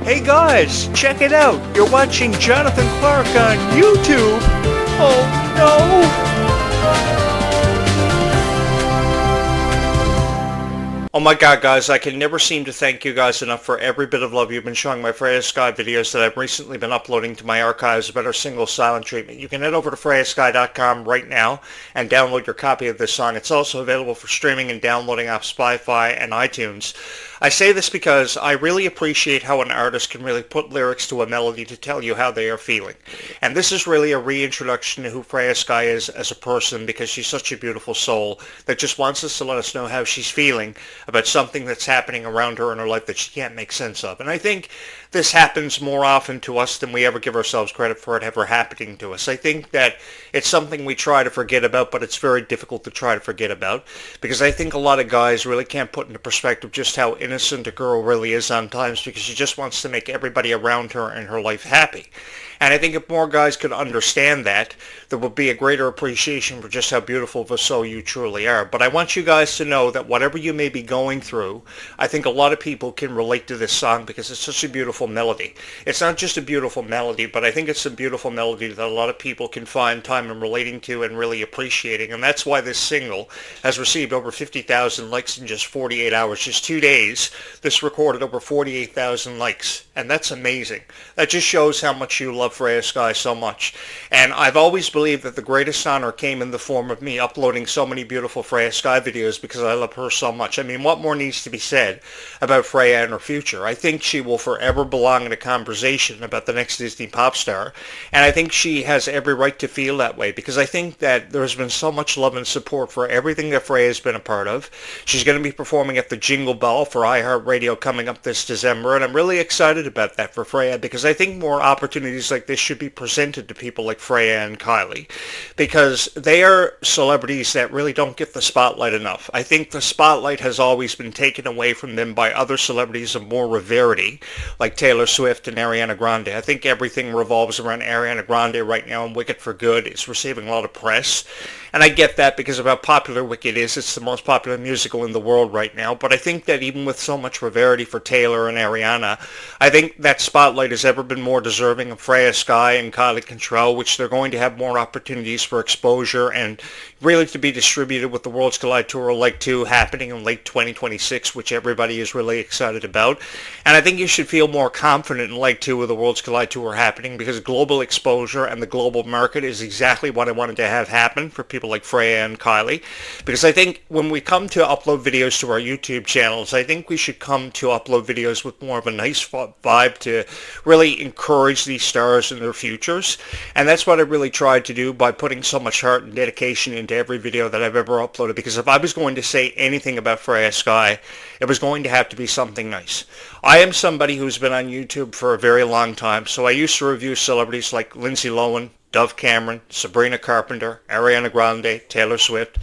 Hey guys, check it out. You're watching Jonathan Clarke on YouTube. Oh no! Oh my god guys, I can never seem to thank you guys enough for every bit of love you've been showing my Freya Skye videos that I've recently been uploading to my archives about our single silent treatment. You can head over to freyaskye.com right now and download your copy of this song. It's also available for streaming and downloading off Spotify and iTunes. I say this because I really appreciate how an artist can really put lyrics to a melody to tell you how they are feeling. And this is really a reintroduction to who Freya Skye is as a person, because she's such a beautiful soul that just wants us to let us know how she's feeling about something that's happening around her in her life that she can't make sense of. And I think this happens more often to us than we ever give ourselves credit for it ever happening to us. I think that it's something we try to forget about, but it's very difficult to try to forget about, because I think a lot of guys really can't put into perspective just how innocent a girl really is sometimes, because she just wants to make everybody around her and her life happy. And I think if more guys could understand that, there would be a greater appreciation for just how beautiful of a soul you truly are. But I want you guys to know that whatever you may be going through, I think a lot of people can relate to this song because it's such a beautiful melody. It's not just a beautiful melody, but I think it's a beautiful melody that a lot of people can find time in relating to and really appreciating. And that's why this single has received over 50,000 likes in just 48 hours. Just 2 days, this recorded over 48,000 likes. And that's amazing. That just shows how much you love Freya Skye so much. And I've always believed that the greatest honor came in the form of me uploading so many beautiful Freya Skye videos because I love her so much. I mean, what more needs to be said about Freya and her future? I think she will forever belong in a conversation about the next Disney pop star. And I think she has every right to feel that way, because I think that there's been so much love and support for everything that Freya has been a part of. She's going to be performing at the Jingle Ball for iHeartRadio coming up this December, and I'm really excited about that for Freya, because I think more opportunities like this should be presented to people like Freya and Kylie, because they are celebrities that really don't get the spotlight enough. I think the spotlight has always been taken away from them by other celebrities of more rarity, like Taylor Swift and Ariana Grande. I think everything revolves around Ariana Grande right now, and Wicked for Good is receiving a lot of press. And I get that because of how popular Wicked is. It's the most popular musical in the world right now. But I think that even with so much rarity for Taylor and Ariana, I think that spotlight has ever been more deserving of Freya Skye and Kylie Control, which they're going to have more opportunities for exposure and really to be distributed with the Worlds Collide Tour Leg 2 happening in late 2026, which everybody is really excited about. And I think you should feel more confident in Leg 2 of the Worlds Collide Tour happening, because global exposure and the global market is exactly what I wanted to have happen for people like Freya and Kylie. Because I think when we come to upload videos to our YouTube channels, I think we should come to upload videos with more of a nice vibe to really encourage these stars in their futures. And that's what I really tried to do by putting so much heart and dedication into every video that I've ever uploaded. Because if I was going to say anything about Freya Skye, it was going to have to be something nice. I am somebody who's been on YouTube for a very long time, so I used to review celebrities like Lindsay Lohan, Dove Cameron, Sabrina Carpenter, Ariana Grande, Taylor Swift,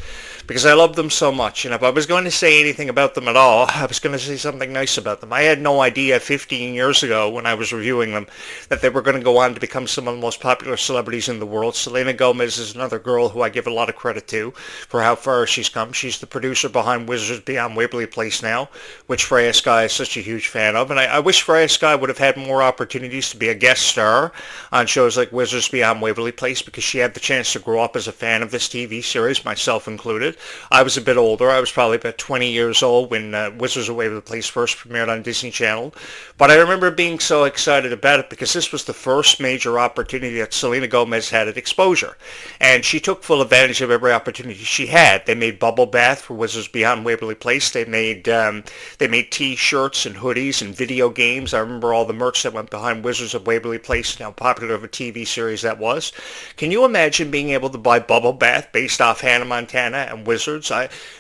because I love them so much. And if I was going to say anything about them at all, I was going to say something nice about them. I had no idea 15 years ago when I was reviewing them that they were going to go on to become some of the most popular celebrities in the world. Selena Gomez is another girl who I give a lot of credit to for how far she's come. She's the producer behind Wizards Beyond Waverly Place now, which Freya Skye is such a huge fan of. And I wish Freya Skye would have had more opportunities to be a guest star on shows like Wizards Beyond Waverly Place, because she had the chance to grow up as a fan of this TV series, myself included. I was a bit older. I was probably about 20 years old when Wizards of Waverly Place first premiered on Disney Channel. But I remember being so excited about it because this was the first major opportunity that Selena Gomez had at exposure. And she took full advantage of every opportunity she had. They made Bubble Bath for Wizards Beyond Waverly Place. They made T-shirts and hoodies and video games. I remember all the merch that went behind Wizards of Waverly Place and how popular of a TV series that was. Can you imagine being able to buy Bubble Bath based off Hannah Montana and Wizards?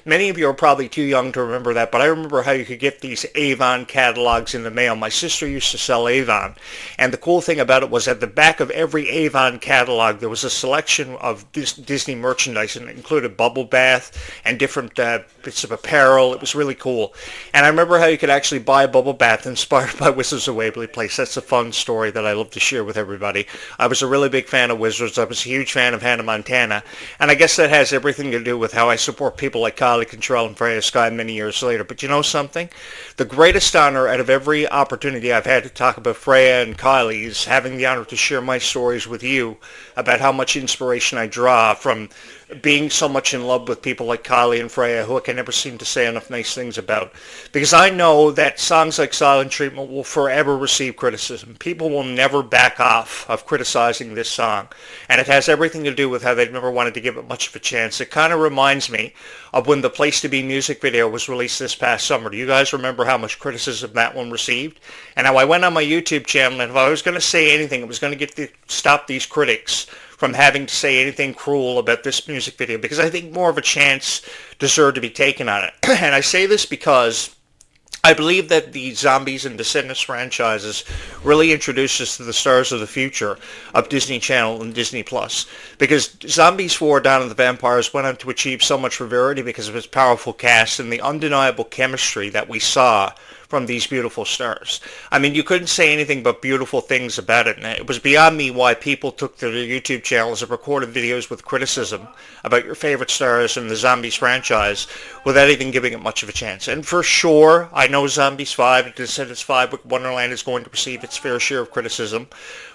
Many of you are probably too young to remember that, but I remember how you could get these Avon catalogs in the mail. My sister used to sell Avon, and the cool thing about it was at the back of every Avon catalog there was a selection of Disney merchandise, and it included Bubble Bath and different bits of apparel. It was really cool. And I remember how you could actually buy a Bubble Bath inspired by Wizards of Waverly Place. That's a fun story that I love to share with everybody. I was a really big fan of Wizards. I was a huge fan of Hannah Montana, and I guess that has everything to do with how I support people like Kylie Control and Freya Skye many years later. But you know something? The greatest honor out of every opportunity I've had to talk about Freya and Kylie is having the honor to share my stories with you about how much inspiration I draw from being so much in love with people like Kylie and Freya, who I can never seem to say enough nice things about. Because I know that songs like Silent Treatment will forever receive criticism. People will never back off of criticizing this song. And it has everything to do with how they've never wanted to give it much of a chance. It kind of reminds me of when the Place to Be music video was released this past summer. Do you guys remember how much criticism that one received? And how I went on my YouTube channel, and if I was going to say anything, it was going to stop these critics from having to say anything cruel about this music video, because I think more of a chance deserved to be taken on it. And I say this because I believe that the Zombies and Descendants franchises really introduced us to the stars of the future of Disney Channel and Disney Plus. Because Zombies 4: Dawn of the Vampires went on to achieve so much virality because of its powerful cast and the undeniable chemistry that we saw from these beautiful stars. I mean, you couldn't say anything but beautiful things about it, and it was beyond me why people took to their YouTube channels and recorded videos with criticism about your favorite stars in the Zombies franchise without even giving it much of a chance. And for sure, I know Zombies 5, Descendants 5, Wonderland is going to receive its fair share of criticism,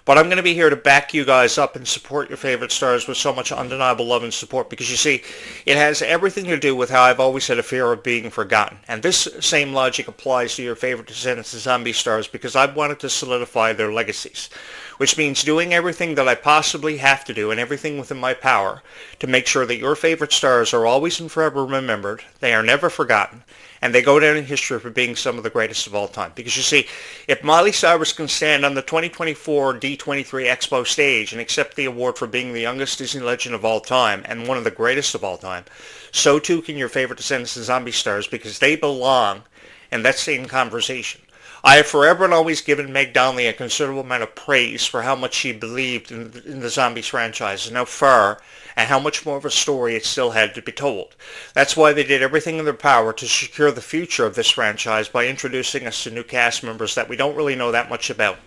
but I'm going to be here to back you guys up and support your favorite stars with so much undeniable love and support, because you see, it has everything to do with how I've always had a fear of being forgotten. And this same logic applies to your favorite Descendants and Zombie stars, because I've wanted to solidify their legacies, which means doing everything that I possibly have to do and everything within my power to make sure that your favorite stars are always and forever remembered, they are never forgotten, and they go down in history for being some of the greatest of all time. Because you see, if Miley Cyrus can stand on the 2024 D23 Expo stage and accept the award for being the youngest Disney legend of all time and one of the greatest of all time, so too can your favorite Descendants and Zombie stars, because they belong in that same conversation. I have forever and always given Meg Donnelly a considerable amount of praise for how much she believed in the Zombies franchise and how far and how much more of a story it still had to be told. That's why they did everything in their power to secure the future of this franchise by introducing us to new cast members that we don't really know that much about.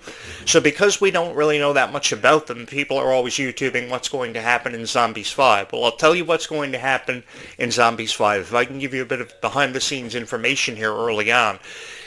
So because we don't really know that much about them, people are always YouTubing what's going to happen in Zombies 5. Well, I'll tell you what's going to happen in Zombies 5. If I can give you a bit of behind-the-scenes information here early on.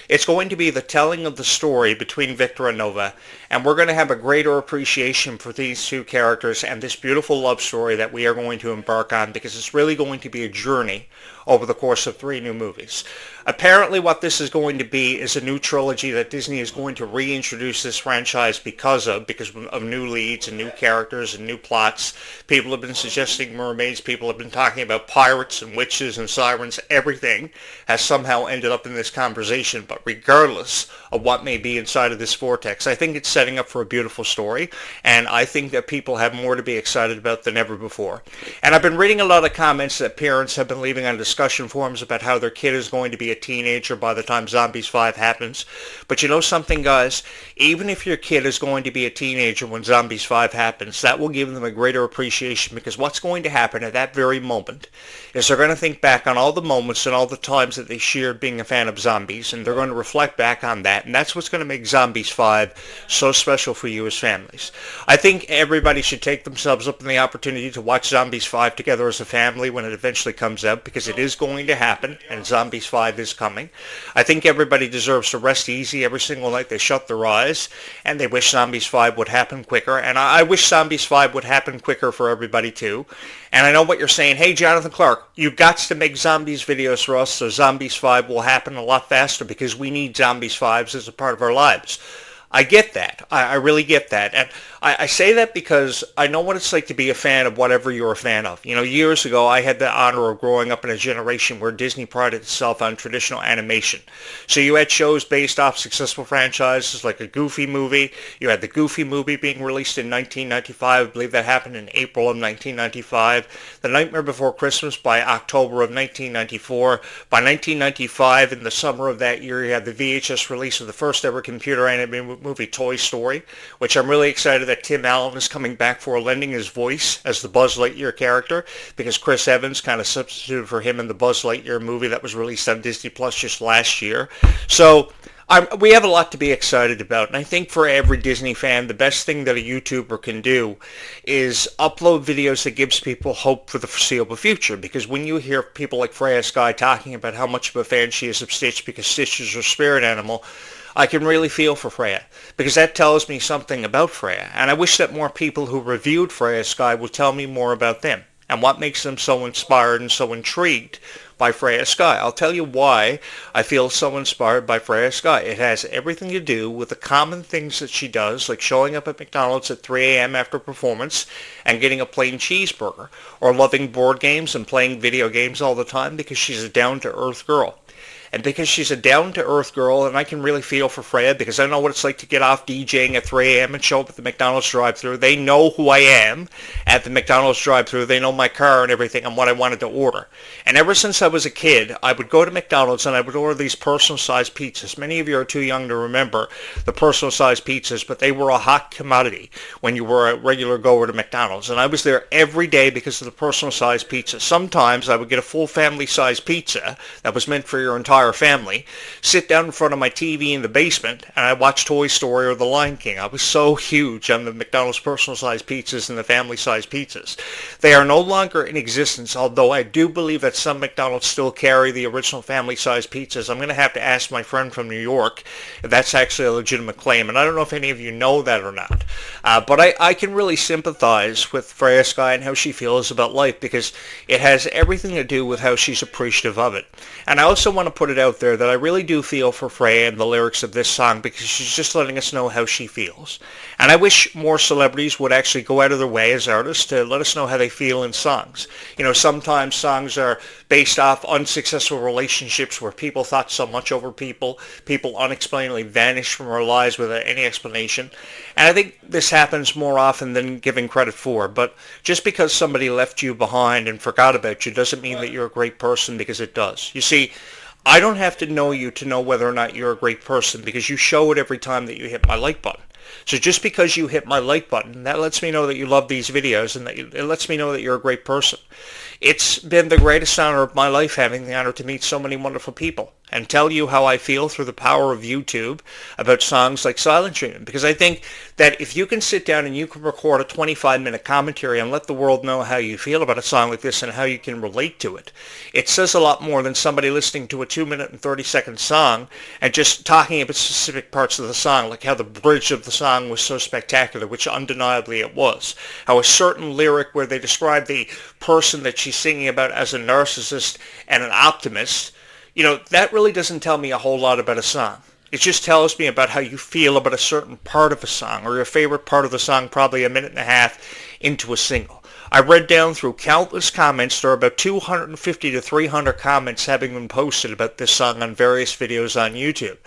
It's going to be the telling of the story between Victor and Nova, and we're going to have a greater appreciation for these two characters and this beautiful love story that we are going to embark on, because it's really going to be a journey over the course of 3 new movies. Apparently what this is going to be is a new trilogy that Disney is going to reintroduce this franchise because of new leads and new characters and new plots. People have been suggesting mermaids, people have been talking about pirates and witches and sirens. Everything has somehow ended up in this conversation, but regardless of what may be inside of this vortex, I think it's setting up for a beautiful story, and I think that people have more to be excited about than ever before. And I've been reading a lot of comments that parents have been leaving on discussion forums about how their kid is going to be a teenager by the time Zombies 5 happens. But you know something, guys? Even if your kid is going to be a teenager when Zombies 5 happens, that will give them a greater appreciation, because what's going to happen at that very moment is they're going to think back on all the moments and all the times that they shared being a fan of zombies, and they're going to reflect back on that, and that's what's going to make Zombies 5 so special for you as families. I think everybody should take themselves up on the opportunity to watch Zombies 5 together as a family when it eventually comes out, because it is going to happen, and Zombies 5 is coming. I think everybody deserves to rest easy every single night they shut their eyes, and they wish Zombies 5 would happen quicker, and I wish Zombies 5 would happen quicker for everybody too. And I know what you're saying, hey Jonathan Clarke, you've got to make Zombies videos for us so Zombies 5 will happen a lot faster, because we need Zombies 5s as a part of our lives. I get that. I really get that. And I say that because I know what it's like to be a fan of whatever you're a fan of. You know, years ago, I had the honor of growing up in a generation where Disney prided itself on traditional animation. So you had shows based off successful franchises like a Goofy movie. You had the Goofy movie being released in 1995. I believe that happened in April of 1995. The Nightmare Before Christmas by October of 1994. By 1995, in the summer of that year, you had the VHS release of the first ever computer animated movie Toy Story, which I'm really excited that Tim Allen is coming back for, lending his voice as the Buzz Lightyear character, because Chris Evans kind of substituted for him in the Buzz Lightyear movie that was released on Disney Plus just last year. So We have a lot to be excited about, and I think for every Disney fan, the best thing that a YouTuber can do is upload videos that gives people hope for the foreseeable future. Because when you hear people like Freya Skye talking about how much of a fan she is of Stitch because Stitch is her spirit animal, I can really feel for Freya, because that tells me something about Freya, and I wish that more people who reviewed Freya Skye would tell me more about them, and what makes them so inspired and so intrigued by Freya Skye. I'll tell you why I feel so inspired by Freya Skye. It has everything to do with the common things that she does, like showing up at McDonald's at 3 a.m. after performance and getting a plain cheeseburger, or loving board games and playing video games all the time because she's a down-to-earth girl. And because she's a down-to-earth girl, and I can really feel for Freya because I know what it's like to get off DJing at 3 a.m. and show up at the McDonald's drive-thru. They know who I am at the McDonald's drive-thru. They know my car and everything and what I wanted to order. And ever since I was a kid, I would go to McDonald's and I would order these personal-sized pizzas. Many of you are too young to remember the personal-sized pizzas, but they were a hot commodity when you were a regular goer to McDonald's. And I was there every day because of the personal-sized pizza. Sometimes I would get a full family-sized pizza that was meant for your entire family, sit down in front of my TV in the basement, and I watched Toy Story or The Lion King. I was so huge on the McDonald's personal-sized pizzas and the family-sized pizzas. They are no longer in existence, although I do believe that some McDonald's still carry the original family-sized pizzas. I'm going to have to ask my friend from New York if that's actually a legitimate claim, and I don't know if any of you know that or not. But I can really sympathize with Freya Skye and how she feels about life, because it has everything to do with how she's appreciative of it. And I also want to put it out there that I really do feel for Freya and the lyrics of this song, because she's just letting us know how she feels. And I wish more celebrities would actually go out of their way as artists to let us know how they feel in songs. You know, sometimes songs are based off unsuccessful relationships where people thought so much over people unexplainably vanished from our lives without any explanation. And I think this happens more often than giving credit for. But just because somebody left you behind and forgot about you doesn't mean that you're a great person, because it does. You see, I don't have to know you to know whether or not you're a great person, because you show it every time that you hit my like button. So just because you hit my like button, that lets me know that you love these videos, and that it lets me know that you're a great person. It's been the greatest honor of my life having the honor to meet so many wonderful people and tell you how I feel through the power of YouTube about songs like Silent Treatment. Because I think that if you can sit down and you can record a 25-minute commentary and let the world know how you feel about a song like this and how you can relate to it, it says a lot more than somebody listening to a 2-minute and 30-second song and just talking about specific parts of the song, like how the bridge of the song was so spectacular, which undeniably it was. How a certain lyric where they describe the person that she's singing about as a narcissist and an optimist, you know, that really doesn't tell me a whole lot about a song. It just tells me about how you feel about a certain part of a song, or your favorite part of the song probably a minute and a half into a single. I read down through countless comments. There are about 250 to 300 comments having been posted about this song on various videos on YouTube.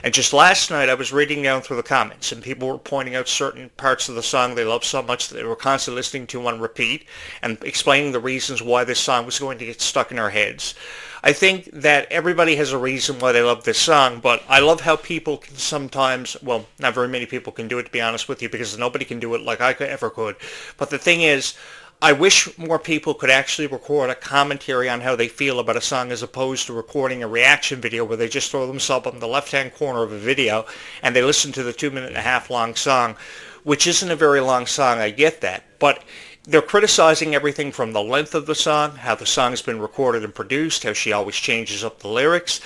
And just last night I was reading down through the comments, and people were pointing out certain parts of the song they loved so much that they were constantly listening to on repeat and explaining the reasons why this song was going to get stuck in our heads. I think that everybody has a reason why they love this song, but I love how people can sometimes, well, not very many people can do it, to be honest with you, because nobody can do it like I ever could. But the thing is, I wish more people could actually record a commentary on how they feel about a song, as opposed to recording a reaction video where they just throw themselves on the left-hand corner of a video and they listen to the 2-minute-and-a-half long song, which isn't a very long song, I get that. But they're criticizing everything from the length of the song, how the song's been recorded and produced, how she always changes up the lyrics.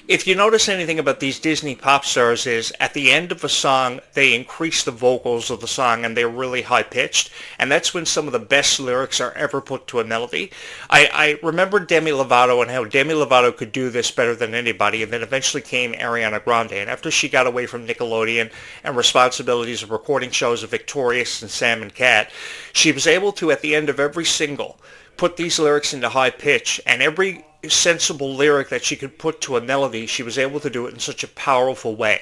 If you notice anything about these Disney pop stars is, at the end of a song, they increase the vocals of the song and they're really high-pitched, and that's when some of the best lyrics are ever put to a melody. I remember Demi Lovato and how Demi Lovato could do this better than anybody, and then eventually came Ariana Grande. And after she got away from Nickelodeon and responsibilities of recording shows of Victorious and Sam and Cat, she was able to, at the end of every single, put these lyrics into high pitch, and every sensible lyric that she could put to a melody, she was able to do it in such a powerful way.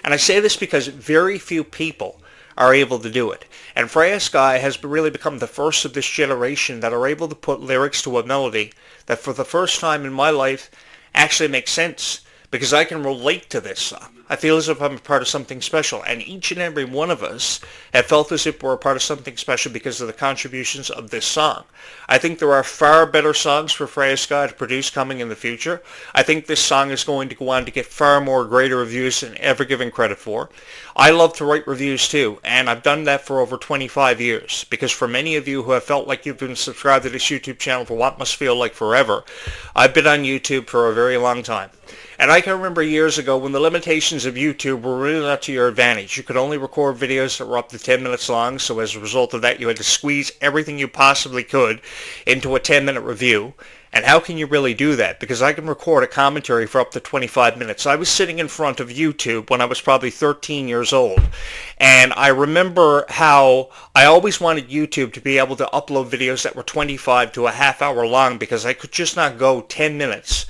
And I say this because very few people are able to do it. And Freya Skye has really become the first of this generation that are able to put lyrics to a melody that for the first time in my life actually makes sense, because I can relate to this song. I feel as if I'm a part of something special, and each and every one of us have felt as if we're a part of something special because of the contributions of this song. I think there are far better songs for Freya Skye to produce coming in the future. I think this song is going to go on to get far more greater reviews than ever given credit for. I love to write reviews too, and I've done that for over 25 years, because for many of you who have felt like you've been subscribed to this YouTube channel for what must feel like forever, I've been on YouTube for a very long time. And I can remember years ago when the limitations of YouTube were really not to your advantage. You could only record videos that were up to 10 minutes long, so as a result of that you had to squeeze everything you possibly could into a 10-minute review. And how can you really do that? Because I can record a commentary for up to 25 minutes. I was sitting in front of YouTube when I was probably 13 years old. And I remember how I always wanted YouTube to be able to upload videos that were 25 to a half hour long, because I could just not go 10 minutes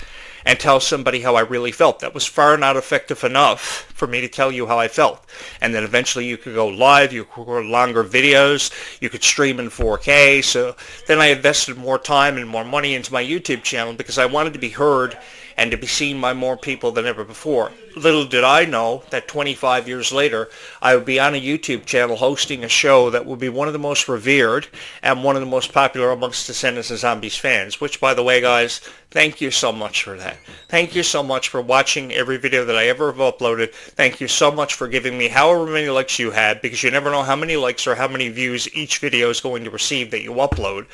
and tell somebody how I really felt. That was far not effective enough for me to tell you how I felt. And then eventually you could go live, you could record longer videos, you could stream in 4K. So then I invested more time and more money into my YouTube channel because I wanted to be heard and to be seen by more people than ever before. Little did I know that 25 years later, I would be on a YouTube channel hosting a show that would be one of the most revered and one of the most popular amongst Descendants and Zombies fans, which, by the way, guys, thank you so much for that. Thank you so much for watching every video that I ever have uploaded. Thank you so much for giving me however many likes you had, because you never know how many likes or how many views each video is going to receive that you upload.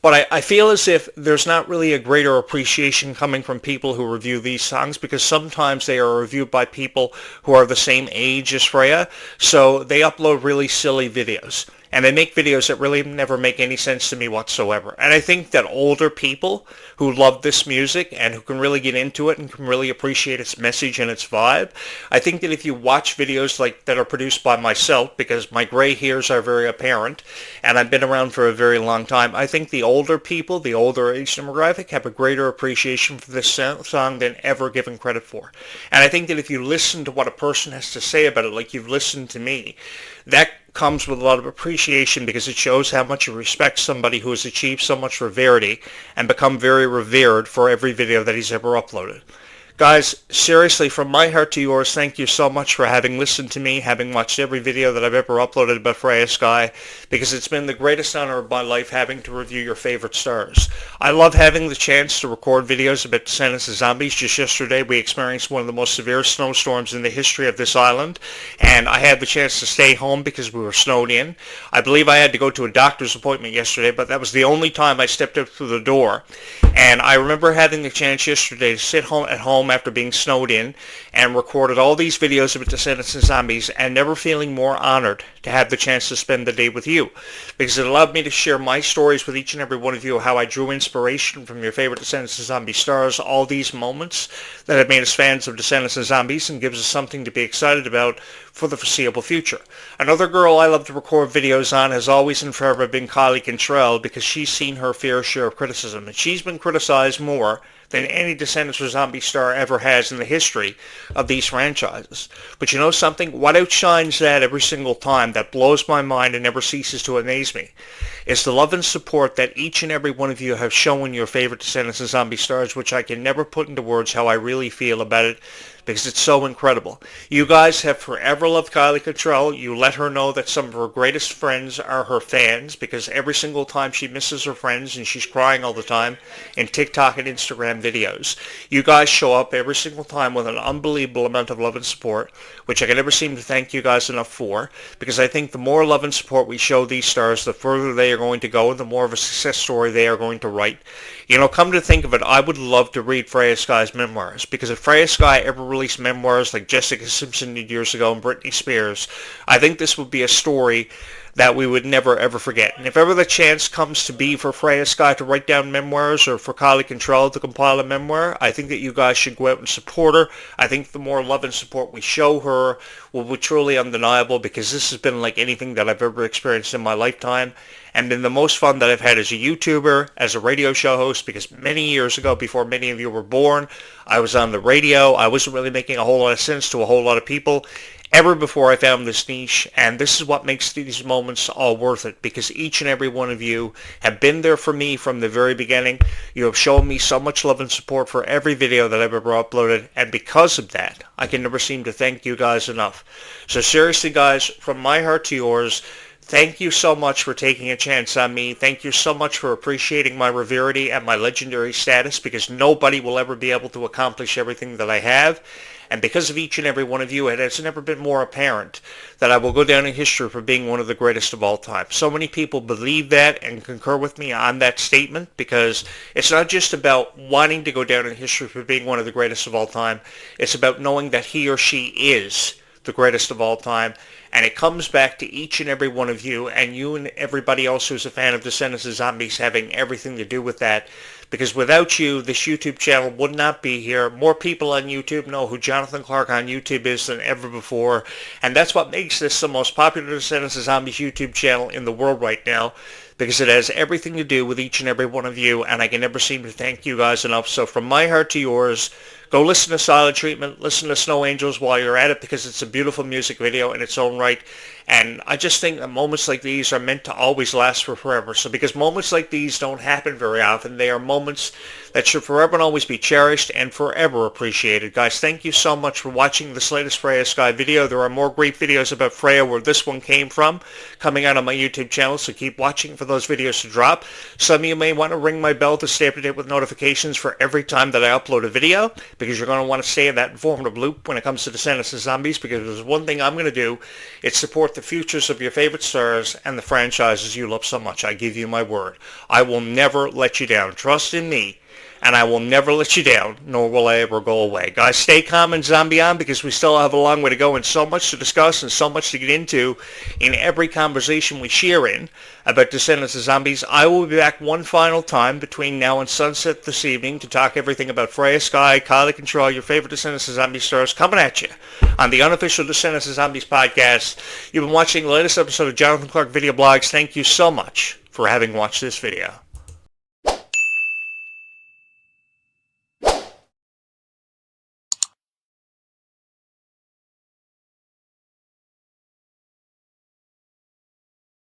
But I feel as if there's not really a greater appreciation coming from people who review these songs, because sometimes they are reviewed by people who are the same age as Freya, so they upload really silly videos. And they make videos that really never make any sense to me whatsoever. And I think that older people who love this music and who can really get into it and can really appreciate its message and its vibe, I think that if you watch videos like that are produced by myself, because my gray hairs are very apparent and I've been around for a very long time, I think the older people, the older age demographic, have a greater appreciation for this song than ever given credit for. And I think that if you listen to what a person has to say about it, like you've listened to me, that comes with a lot of appreciation, because it shows how much you respect somebody who has achieved so much rarity and become very revered for every video that he's ever uploaded. Guys, seriously, from my heart to yours, thank you so much for having listened to me, having watched every video that I've ever uploaded about Freya Skye, because it's been the greatest honor of my life having to review your favorite stars. I love having the chance to record videos about Descendants and Zombies. Just yesterday, we experienced one of the most severe snowstorms in the history of this island, and I had the chance to stay home because we were snowed in. I believe I had to go to a doctor's appointment yesterday, but that was the only time I stepped out through the door. And I remember having the chance yesterday to sit home at home after being snowed in and recorded all these videos about Descendants and Zombies, and never feeling more honored to have the chance to spend the day with you, because it allowed me to share my stories with each and every one of you, how I drew inspiration from your favorite Descendants and Zombies stars, all these moments that have made us fans of Descendants and Zombies and gives us something to be excited about for the foreseeable future. Another girl I love to record videos on has always and forever been Clarke, because she's seen her fair share of criticism, and she's been criticized more than any Descendants or Zombie star ever has in the history of these franchises. But you know something? What outshines that every single time, that blows my mind and never ceases to amaze me, is the love and support that each and every one of you have shown your favorite Descendants and Zombie stars, which I can never put into words how I really feel about it, because it's so incredible. You guys have forever loved Kylie. You let her know that some of her greatest friends are her fans, because every single time she misses her friends and she's crying all the time in TikTok and Instagram videos, you guys show up every single time with an unbelievable amount of love and support, which I can never seem to thank you guys enough for, because I think the more love and support we show these stars, the further they are going to go and the more of a success story they are going to write. You know, come to think of it, I would love to read Freya Skye's memoirs, because if Freya Skye ever released memoirs like Jessica Simpson did years ago and Britney Spears, I think this would be a story that we would never ever forget. And if ever the chance comes to be for Freya Skye to write down memoirs, or for Kylie to compile a memoir, I think that you guys should go out and support her. I think the more love and support we show her will be truly undeniable, because this has been like anything that I've ever experienced in my lifetime, and been the most fun that I've had as a YouTuber, as a radio show host, because many years ago, before many of you were born, I was on the radio. I wasn't really making a whole lot of sense to a whole lot of people, ever before I found this niche, and this is what makes these moments all worth it, because each and every one of you have been there for me from the very beginning. You have shown me so much love and support for every video that I've ever uploaded, and because of that, I can never seem to thank you guys enough. So seriously guys, from my heart to yours, thank you so much for taking a chance on me. Thank you so much for appreciating my rarity and my legendary status, because nobody will ever be able to accomplish everything that I have. And because of each and every one of you, it has never been more apparent that I will go down in history for being one of the greatest of all time. So many people believe that and concur with me on that statement, because it's not just about wanting to go down in history for being one of the greatest of all time. It's about knowing that he or she is the greatest of all time. And it comes back to each and every one of you, and you and everybody else who's a fan of Descendants of Zombies having everything to do with that. Because without you, this YouTube channel would not be here. More people on YouTube know who Jonathan Clarke on YouTube is than ever before. And that's what makes this the most popular Descendants of Zombies YouTube channel in the world right now. Because it has everything to do with each and every one of you. And I can never seem to thank you guys enough. So from my heart to yours, go listen to Silent Treatment. Listen to Snow Angels while you're at it, because it's a beautiful music video in its own right. And I just think that moments like these are meant to always last for forever. So because moments like these don't happen very often, they are moments that should forever and always be cherished and forever appreciated. Guys, thank you so much for watching this latest Freya Skye video. There are more great videos about Freya where this one came from coming out on my YouTube channel, so keep watching for those videos to drop. Some of you may want to ring my bell to stay up to date with notifications for every time that I upload a video, because you're going to want to stay in that informative loop when it comes to Descendants of Zombies, because there's one thing I'm going to do. It's support the futures of your favorite stars and the franchises you love so much. I give you my word. I will never let you down. Trust in me, and I will never let you down, nor will I ever go away. Guys, stay calm and zombie on, because we still have a long way to go and so much to discuss and so much to get into in every conversation we share in about Descendants of Zombies. I will be back one final time between now and sunset this evening to talk everything about Freya, Skye, Kylie Control, your favorite Descendants of Zombies stars, coming at you on the unofficial Descendants of Zombies podcast. You've been watching the latest episode of Jonathan Clarke Video Blogs. Thank you so much for having watched this video.